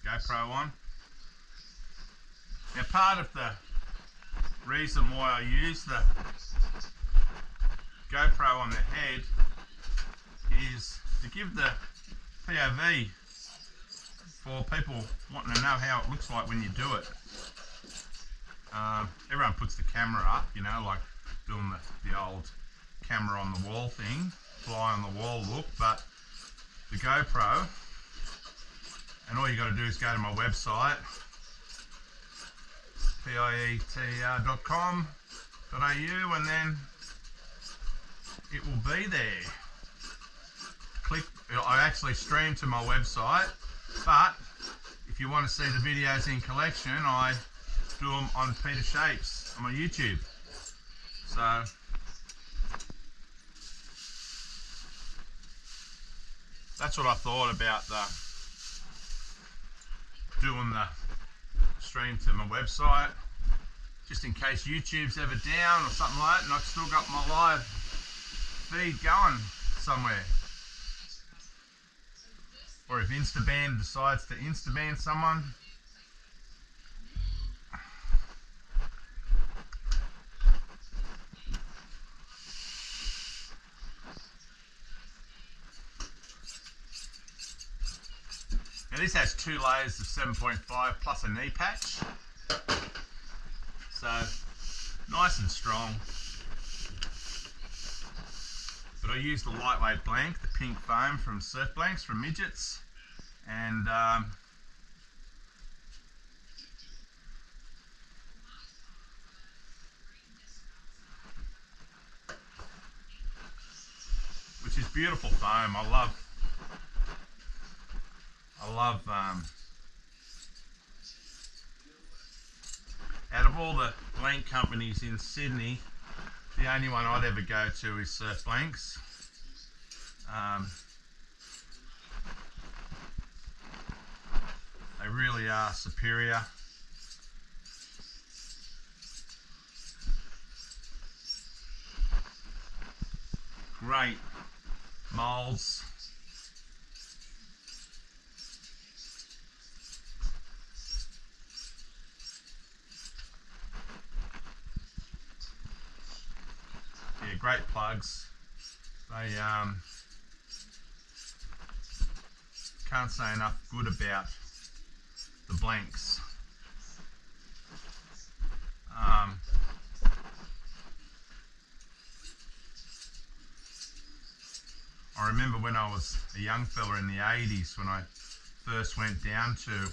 GoPro on. Now part of the reason why I use the GoPro on the head is to give the POV for people wanting to know how it looks like when you do it. Everyone puts the camera up, you know, like doing the old camera on the wall thing, fly on the wall look, but the GoPro, and all you got to do is go to my website, pieter.com.au, and then it will be there. Click. I actually stream to my website, but if you want to see the videos in collection, I do them on Peter Shapes on my YouTube. So that's what I thought about doing the stream to my website, just in case YouTube's ever down or something like that, and I've still got my live feed going somewhere. Or if Instaband decides to Instaband someone. Now this has 2 layers of 7.5 plus a knee patch. So nice and strong. But I use the lightweight blank, the pink foam from Surf Blanks from Midgets, and which is beautiful foam. I love out of all the blank companies in Sydney, the only one I'd ever go to is Surf Blanks. They really are superior. Great molds. Yeah, great plugs. They can't say enough good about the blanks. I remember when I was a young fella in the 80s when I first went down to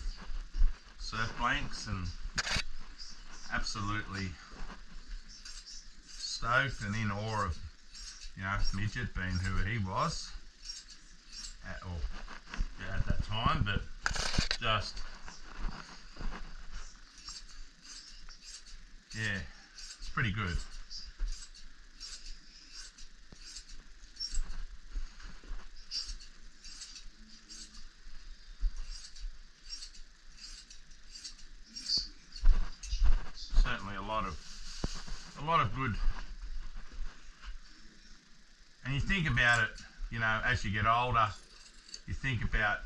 Surf Blanks, and absolutely stoked and in awe of, you know, Midget being who he was at that time, but just, yeah, it's pretty good. Certainly a lot of good. And you think about it, you know, as you get older, you think about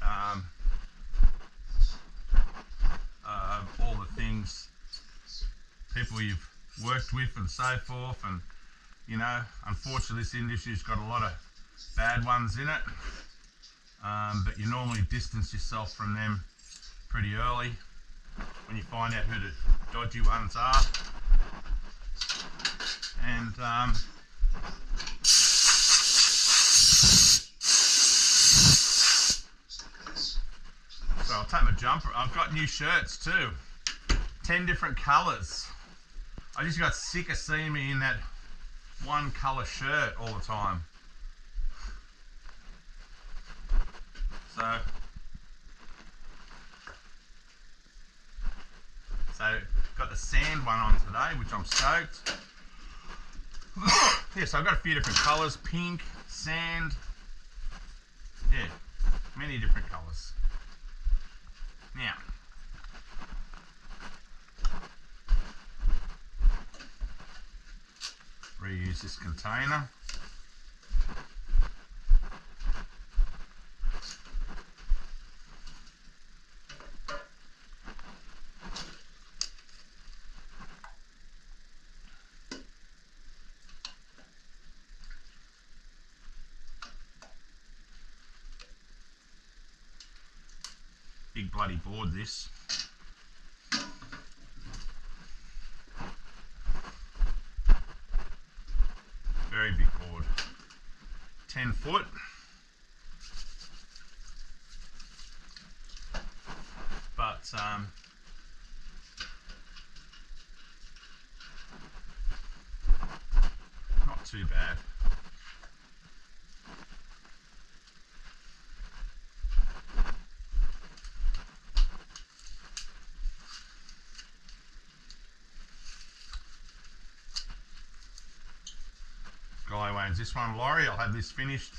all the things, people you've worked with and so forth, and, you know, unfortunately this industry's got a lot of bad ones in it, but you normally distance yourself from them pretty early when you find out who the dodgy ones are. And so I'll take my jumper. I've got new shirts too, 10 different colours. I just got sick of seeing me in that one colour shirt all the time. So got the sand one on today, which I'm stoked. Yeah, so I've got a few different colours, pink, sand, yeah, many different colours. Now, reuse this container. Big bloody board this. Very big board. 10 foot. But not too bad. Guy owns this one, Laurie. I'll have this finished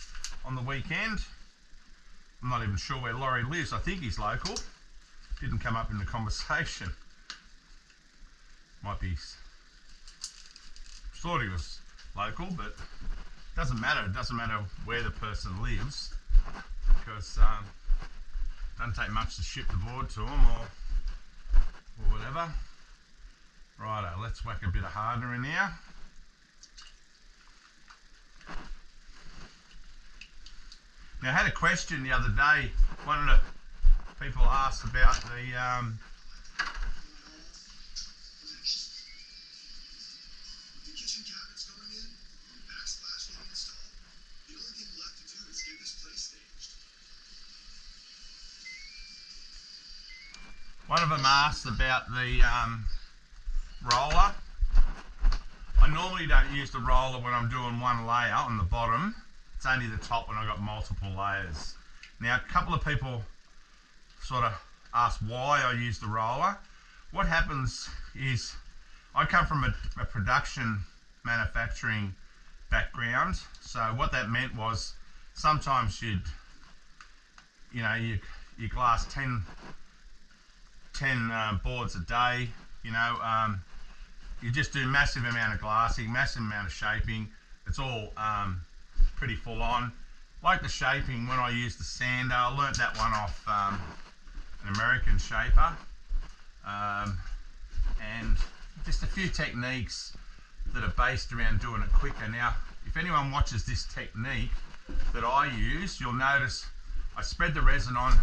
on the weekend. I'm not even sure where Laurie lives. I think he's local. Didn't come up in the conversation. Might be. Thought he was local, but doesn't matter. It doesn't matter where the person lives, because it doesn't take much to ship the board to them or whatever. Righto, let's whack a bit of hardener in here. Now, I had a question the other day. One of the people asked about the kitchen cabinets going in, backsplash getting installed. The only thing left to do is get this place staged. One of them asked about the roller. I normally don't use the roller when I'm doing one layer on the bottom. It's only the top when I've got multiple layers. Now, a couple of people sort of asked why I use the roller. What happens is, I come from a production manufacturing background, so what that meant was sometimes you glass 10 boards a day. You just do massive amount of glassing, massive amount of shaping. It's all pretty full on. Like the shaping, when I use the sander, I learnt that one off an American shaper, and just a few techniques that are based around doing it quicker. Now, if anyone watches this technique that I use, you'll notice I spread the resin on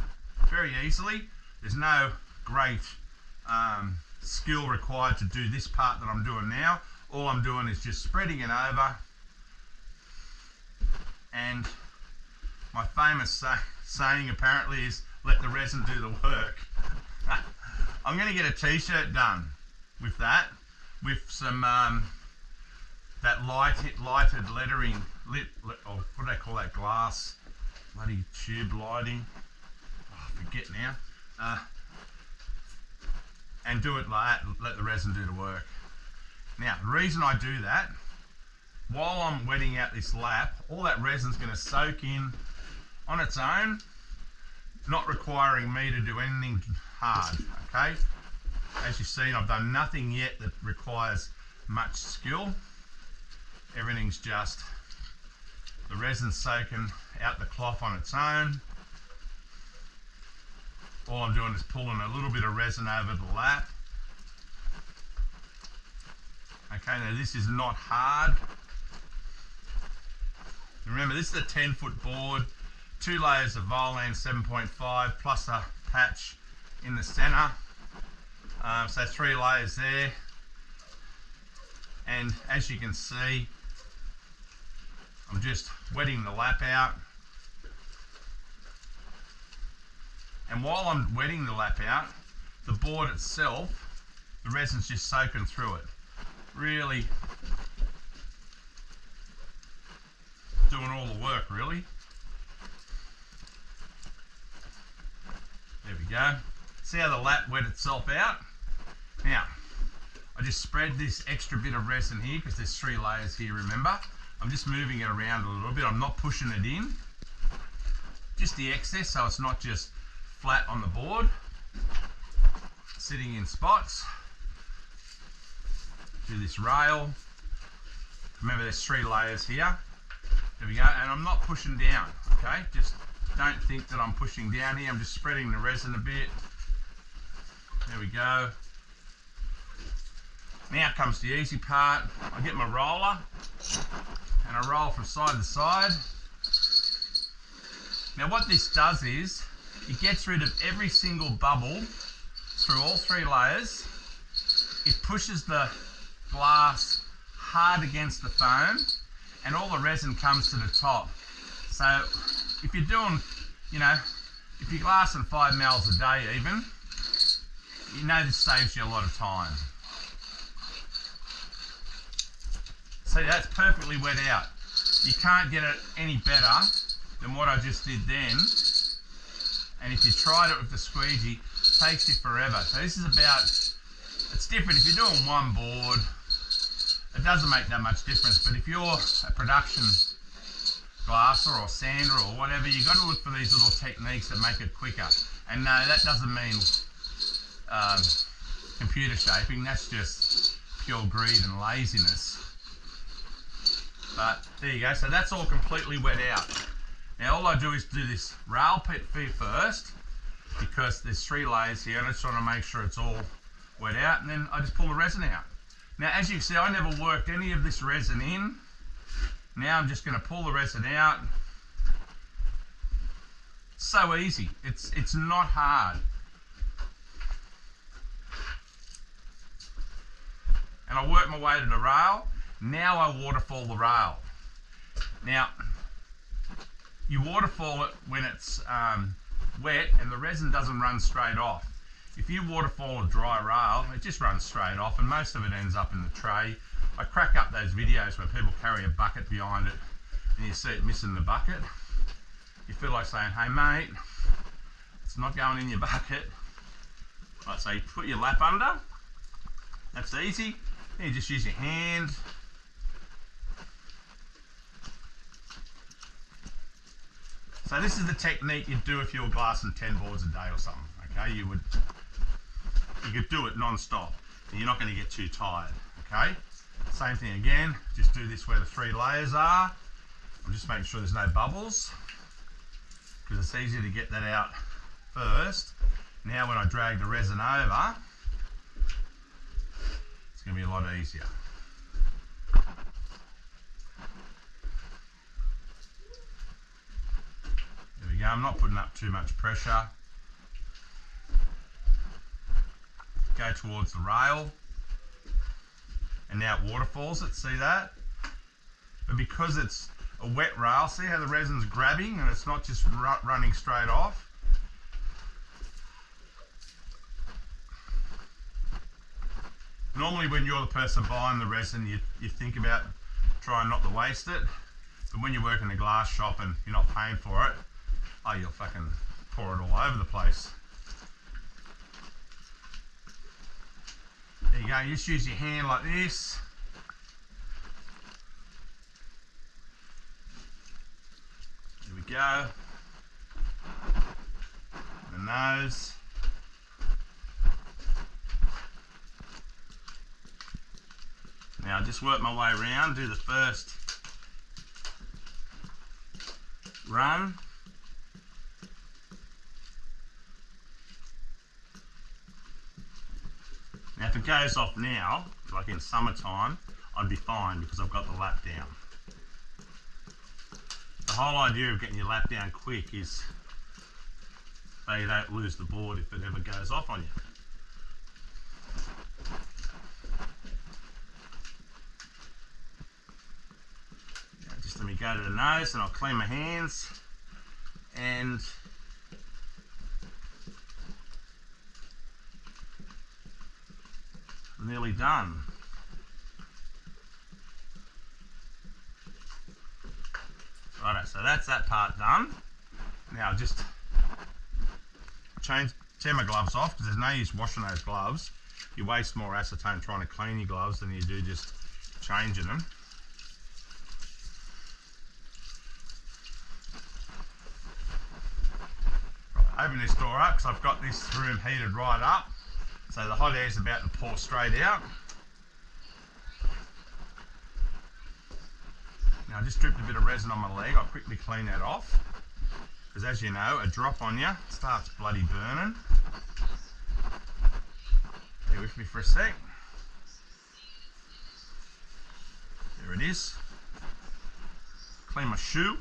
very easily. There's no great skill required to do this part that I'm doing now. All I'm doing is just spreading it over. And my famous saying apparently is, let the resin do the work. I'm going to get a t-shirt done with that, with some that lighted lettering, or what do they call that, glass, bloody tube lighting, I forget now, and do it like that, let the resin do the work. Now, the reason I do that, while I'm wetting out this lap, all that resin's going to soak in on its own, not requiring me to do anything hard, okay? As you've seen, I've done nothing yet that requires much skill. Everything's just the resin soaking out the cloth on its own. All I'm doing is pulling a little bit of resin over the lap. Okay, now this is not hard. Remember, this is a 10-foot board, 2 layers of Volan 7.5 plus a patch in the center. So 3 layers there. And as you can see, I'm just wetting the lap out. And while I'm wetting the lap out, the board itself, the resin's just soaking through it. Really doing all the work, really. There we go. See how the lap wet itself out? Now, I just spread this extra bit of resin here because there's 3 layers here, remember? I'm just moving it around a little bit. I'm not pushing it in. Just the excess, so it's not just flat on the board, sitting in spots. Do this rail. Remember, there's 3 layers here. There we go, and I'm not pushing down, okay? Just don't think that I'm pushing down here. I'm just spreading the resin a bit. There we go. Now comes the easy part. I get my roller and I roll from side to side. Now what this does is, It gets rid of every single bubble through all 3 layers. It pushes the glass hard against the foam, and all the resin comes to the top. So if you're doing, you know, if you're glassing 5 mils a day even, you know this saves you a lot of time. See, that's perfectly wet out. You can't get it any better than what I just did then. And if you tried it with the squeegee, it takes you forever. So this is about, it's different. If you're doing one board, it doesn't make that much difference. But if you're a production glasser or sander or whatever, you've got to look for these little techniques that make it quicker. And no, that doesn't mean computer shaping. That's just pure greed and laziness. But there you go. So that's all completely wet out. Now all I do is do this rail pit first, because there's 3 layers here, and I just want to make sure it's all wet out, and then I just pull the resin out. Now as you can see, I never worked any of this resin in. Now I'm just going to pull the resin out. So easy. It's not hard. And I work my way to the rail. Now I waterfall the rail. Now, you waterfall it when it's wet and the resin doesn't run straight off. If you waterfall a dry rail, it just runs straight off, and most of it ends up in the tray. I crack up those videos where people carry a bucket behind it and you see it missing the bucket. You feel like saying, hey mate, it's not going in your bucket. Right, so you put your lap under. That's easy. Then you just use your hand. So this is the technique you'd do if you were glassing 10 boards a day or something. Okay, you could do it non-stop, and you're not going to get too tired. Okay, same thing again. Just do this where the 3 layers are. I'm just making sure there's no bubbles, because it's easier to get that out first. Now when I drag the resin over, it's going to be a lot easier. There we go. I'm not putting up too much pressure. Go towards the rail, and now it waterfalls it. See that? But because it's a wet rail, see how the resin's grabbing and it's not just running straight off? Normally when you're the person buying the resin, you think about trying not to waste it. But when you work in a glass shop and you're not paying for it, oh, you'll fucking pour it all over the place. There you go, you just use your hand like this. There we go. The nose. Now just work my way around, do the first run. Now if it goes off now, like in summertime, I'd be fine because I've got the lap down. The whole idea of getting your lap down quick is so you don't lose the board if it ever goes off on you. Now just let me go to the nose and I'll clean my hands, and nearly done. Righto, so that's that part done. Now just tear my gloves off, because there's no use washing those gloves. You waste more acetone trying to clean your gloves than you do just changing them. Right, open this door up because I've got this room heated right up. So the hot air is about to pour straight out. Now I just dripped a bit of resin on my leg. I'll quickly clean that off, because as you know, a drop on you starts bloody burning. Bear with me for a sec. There it is. Clean my shoe.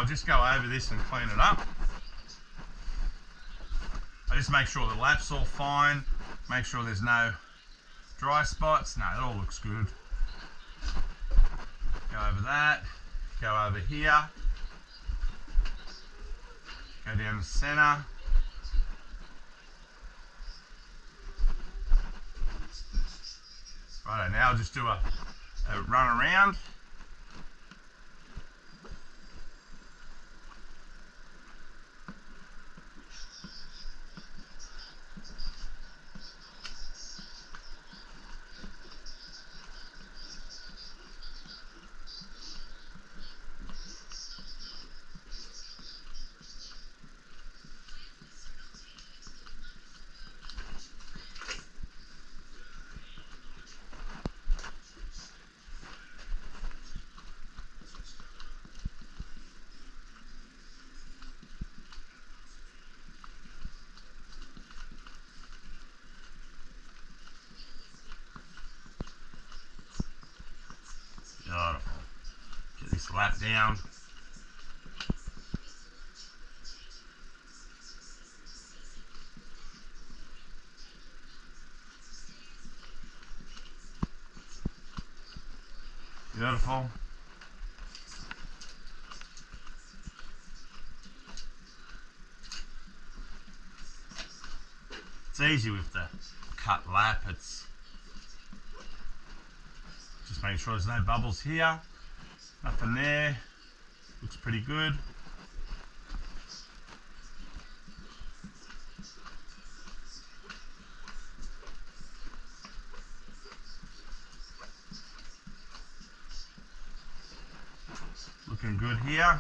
I'll just go over this and clean it up. I just make sure the lap's all fine, make sure there's no dry spots. No, it all looks good. Go over that, go over here, go down the center. Righto, now I'll just do a run around. Beautiful. Get this lap down. Beautiful. It's easy with the cut lap. It's just making sure there's no bubbles here. Nothing there. Looks pretty good. Looking good here.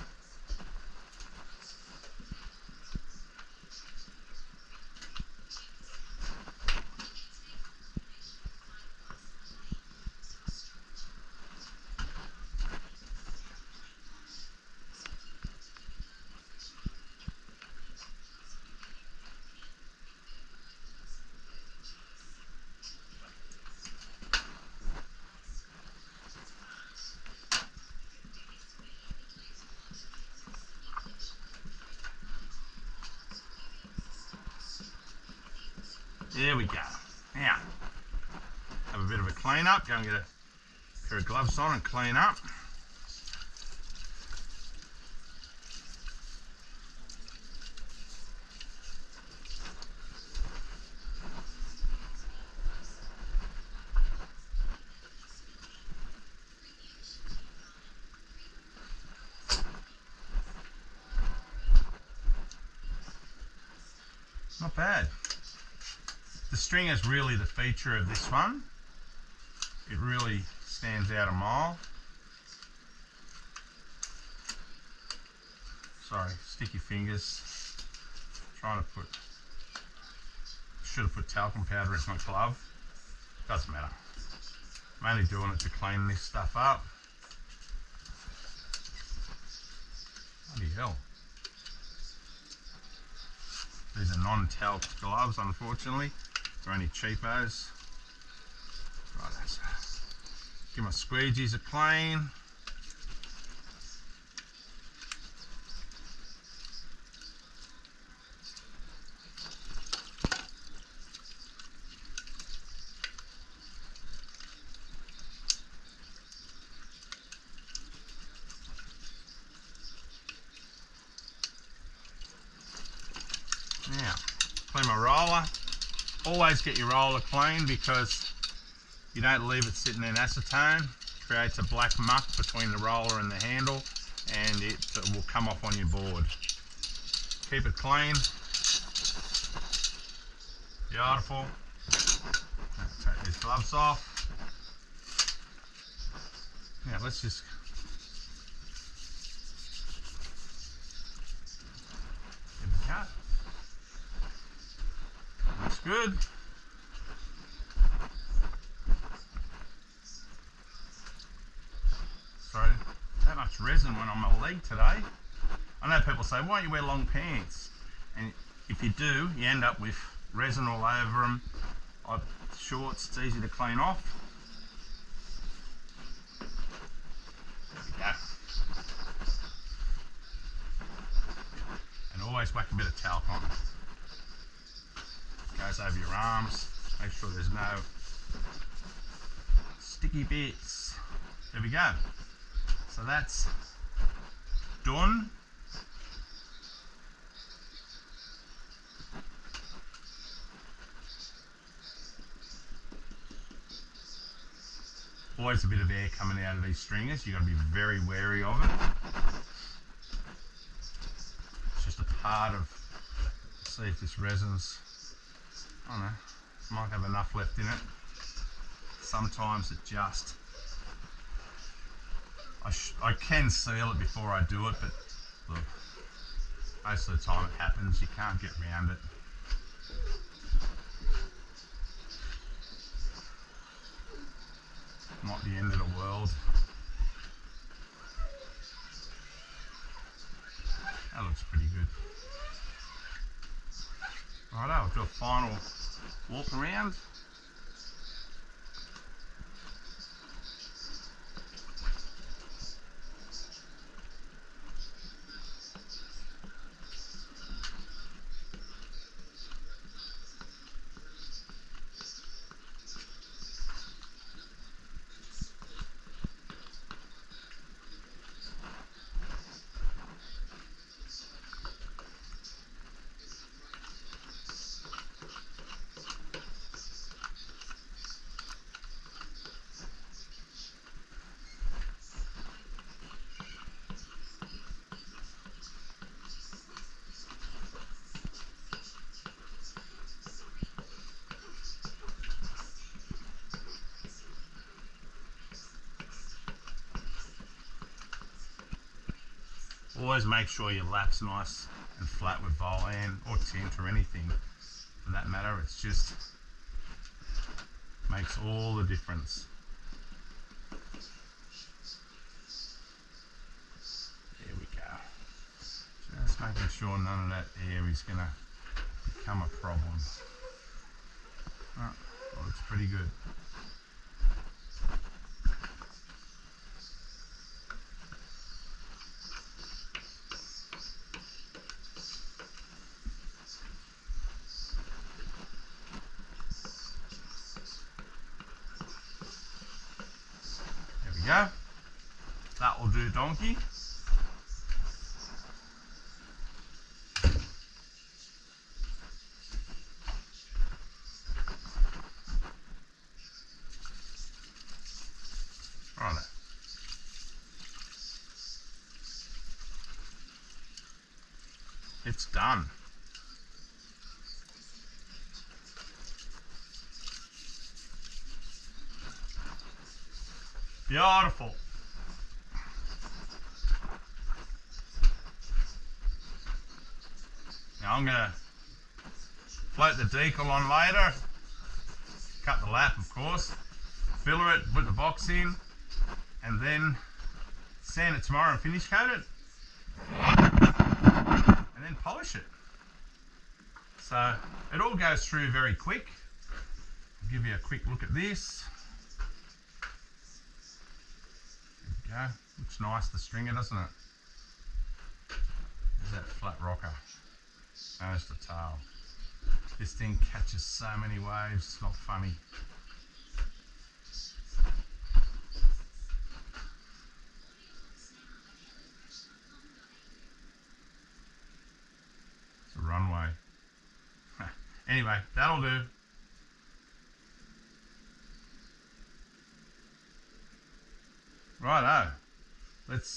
There we go. Now, have a bit of a clean up. Go and get a pair of gloves on and clean up. Not bad. The string is really the feature of this one. It really stands out a mile. Sorry, sticky fingers. Trying to put, should have put talcum powder in my glove. Doesn't matter. I'm only doing it to clean this stuff up. Bloody hell. These are non-talc gloves, unfortunately. They're only cheapos. Right, so give my squeegees a clean. Now, clean my roller. Always get your roller clean because you don't leave it sitting in acetone. It creates a black muck between the roller and the handle and it will come off on your board. Keep it clean. Beautiful. Take these gloves off. Now let's just give it a cut. Looks good. Sorry, that much resin went on my leg today. I know people say, why don't you wear long pants? And if you do, you end up with resin all over them. Shorts, it's easy to clean off. There we go. always whack a bit of talc on. Goes over your arms. Make sure there's no sticky bits. There we go. So that's done. Always a bit of air coming out of these stringers. You've got to be very wary of it. It's just a part of, see if this resin's, I don't know, might have enough left in it. Sometimes it just, I can seal it before I do it, but look, most of the time it happens, you can't get around it. Not the end of the world. That looks pretty good. Righto, I'll do a final walk around. Always make sure your lap's nice and flat with volan or tint or anything for that matter. It's just makes all the difference. There we go. Just making sure none of that air is going to become a problem. Oh, that looks pretty good. There we go. That will do, donkey. Righto. It's done. Beautiful. Now I'm going to float the decal on later, cut the lap of course, filler it, put the box in, and then sand it tomorrow and finish coat it, and then polish it. So it all goes through very quick. I'll give you a quick look at this. There we go. Looks nice, the stringer, doesn't it? There's that flat rocker. There's the tail. This thing catches so many waves, it's not funny. It's a runway. Anyway, that'll do. Righto. Let's